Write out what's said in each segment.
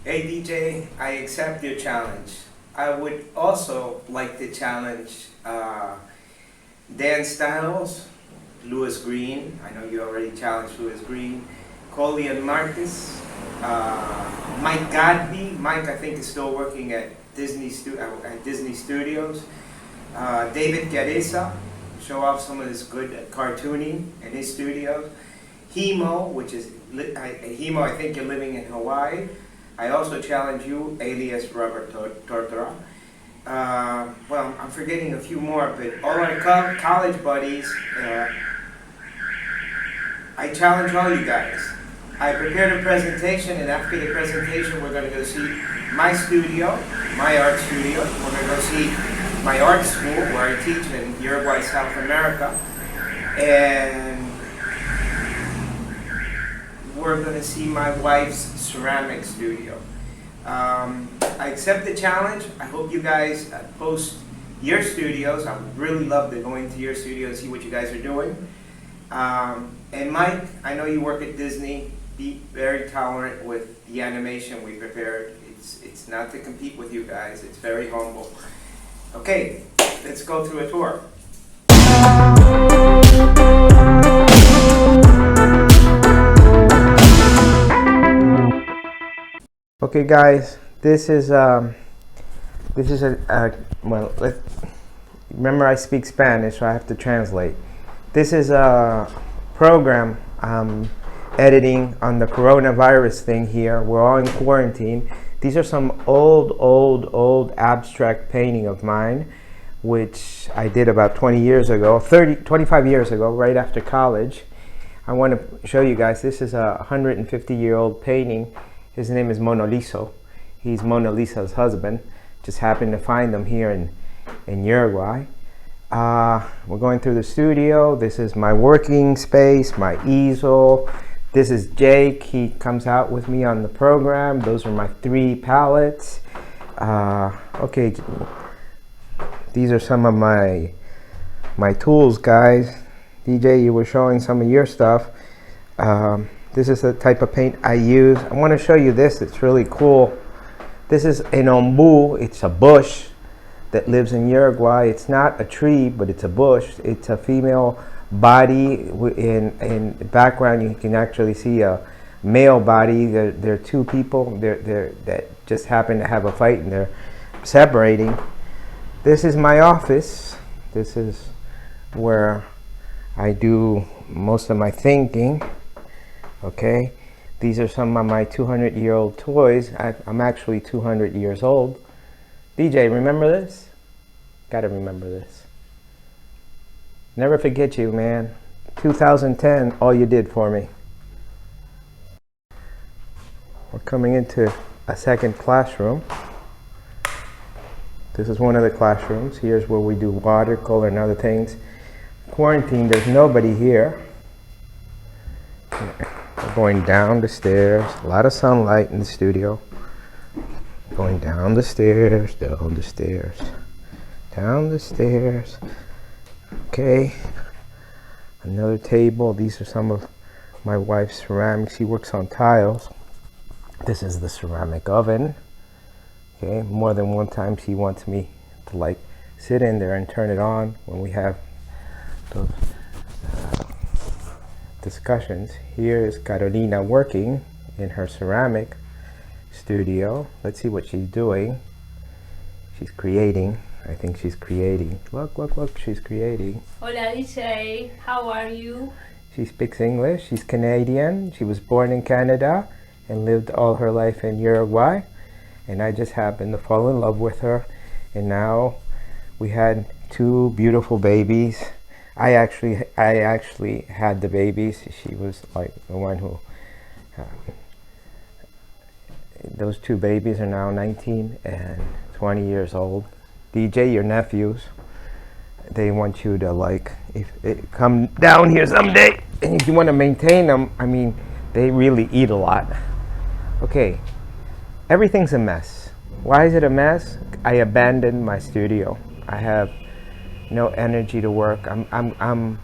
Hey DJ, I accept your challenge. I would also like to challenge Dan Styles, Lewis Green. I know you already challenged Lewis Green. Colian Marcus, Mike Godby. Mike, I think, is still working at Disney Studios. David Gareza, show off some of his good cartooning in his studios. Hemo, Hemo, I think you're living in Hawaii. I also challenge you, alias Robert Tortora. Well, I'm forgetting a few more, but all our college buddies, I challenge all you guys. I prepared a presentation, and after the presentation, we're going to go see my studio, my art studio. We're going to go see my art school where I teach in Uruguay, South America. And we're going to see my wife's ceramic studio. I accept the challenge. I hope you guys post your studios. I would really love to go into your studio and see what you guys are doing. And Mike, I know you work at Disney. Be very tolerant with the animation we prepared. It's not to compete with you guys. It's very humble. Okay, let's go through a tour. Okay, guys, this is a well. Remember, I speak Spanish, so I have to translate. This is a program editing on the coronavirus thing here. We're all in quarantine. These are some old abstract painting of mine, which I did about 20 years ago, 25 years ago, right after college. I want to show you guys. This is a 150-year-old painting. His name is Mona Lisa. He's Mona Lisa's husband. Just happened to find him here in Uruguay. We're going through the studio. This is my working space, my easel. This is Jake. He comes out with me on the program. Those are my 3 palettes. Okay, these are some of my tools, guys. DJ, you were showing some of your stuff. This is the type of paint I use. I want to show you this. It's really cool. This is an ombu. It's a bush that lives in Uruguay. It's not a tree, but it's a bush. It's a female body. In the background, you can actually see a male body. There are 2 people that just happen to have a fight, and they're separating. This is my office. This is where I do most of my thinking. Okay, these are some of my 200-year-old toys. I'm actually 200 years old. DJ, remember this? Gotta remember this. Never forget you, man. 2010, all you did for me. We're coming into a second classroom. This is one of the classrooms. Here's where we do watercolor and other things. Quarantine, there's nobody here. We're going down the stairs. A lot of sunlight in the studio. Going down the stairs, down the stairs, down the stairs. Okay. Another table. These are some of my wife's ceramics. She works on tiles. This is the ceramic oven. Okay. More than one time she wants me to sit in there and turn it on when we have those discussions. Here is Carolina working in her ceramic studio. Let's see what she's doing. She's creating. I think she's creating. Look, she's creating. Hola DJ, how are you? She speaks English. She's Canadian. She was born in Canada and lived all her life in Uruguay. And I just happened to fall in love with her. And now we had 2 beautiful babies. I actually had the babies. She was like the one who those 2 babies are now 19 and 20 years old. DJ, your nephews, they want you to come down here someday. And if you want to maintain them, I mean, they really eat a lot. Okay, everything's a mess. Why is it a mess? I abandoned my studio. I have no energy to work. I'm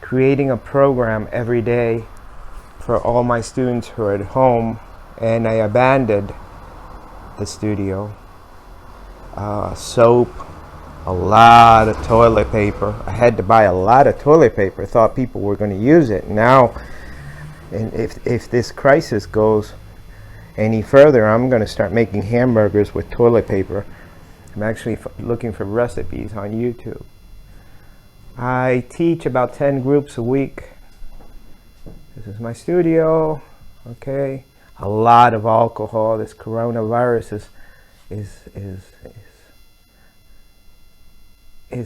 creating a program every day for all my students who are at home, and I abandoned the studio. Soap, a lot of toilet paper. I had to buy a lot of toilet paper. Thought people were going to use it. Now, and if this crisis goes any further, I'm going to start making hamburgers with toilet paper. I'm actually looking for recipes on YouTube. I teach about 10 groups a week. This is my studio. Okay, a lot of alcohol. This coronavirus is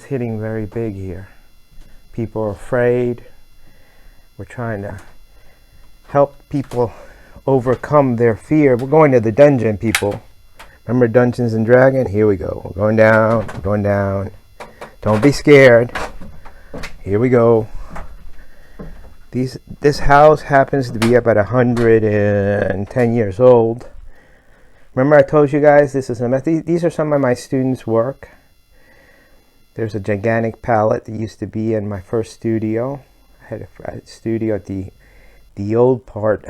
hitting very big here. People are afraid. We're trying to help people overcome their fear. We're going to the dungeon, people. Remember Dungeons and Dragons? Here we go. We're going down, we're going down. Don't be scared. Here we go. This house happens to be about 110 years old. Remember I told you guys this is these are some of my students' work. There's a gigantic palette that used to be in my first studio. I had a studio at the old part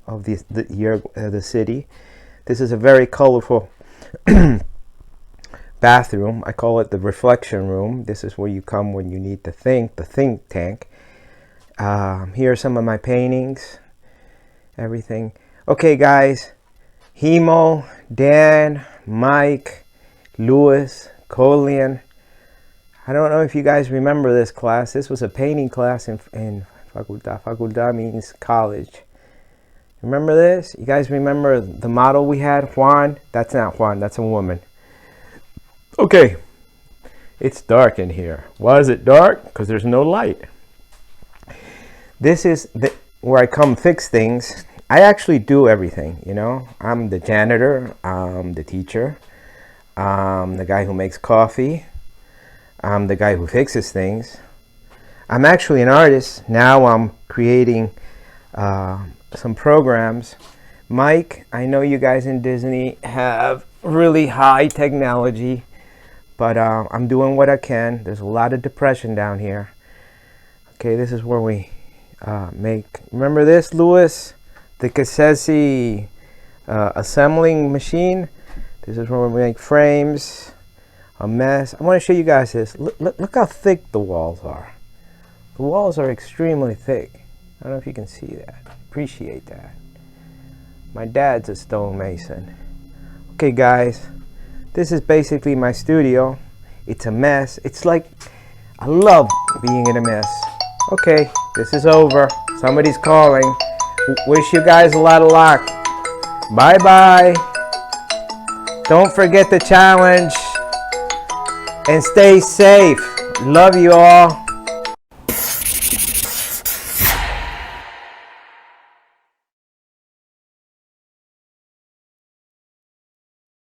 of the city. This is a very colorful bathroom. I call it the reflection room. This is where you come when you need to think, the think tank. Here are some of my paintings, everything. Okay, guys, Hemo, Dan, Mike, Louis, Colian. I don't know if you guys remember this class. This was a painting class in facultad. Facultad means college. Remember this? You guys remember the model we had? Juan? That's not Juan, that's a woman. Okay, it's dark in here. Why is it dark? Because there's no light. This is where I come fix things. I actually do everything, you know. I'm the janitor, I'm the teacher, I'm the guy who makes coffee, I'm the guy who fixes things. I'm actually an artist. Now I'm creating some programs. Mike, I know you guys in Disney have really high technology, but I'm doing what I can. There's a lot of depression down here. Okay, this is where we make, remember this, Louis? The Cassesi assembling machine. This is where we make frames. A mess. I want to show you guys this. Look how thick the walls are. The walls are extremely thick. I don't know if you can see that. Appreciate that. My dad's a stonemason. Okay, guys, this is basically my studio. It's a mess. It's like, I love being in a mess. Okay, this is over. Somebody's calling. Wish you guys a lot of luck. Bye bye. Don't forget the challenge and stay safe. Love you all.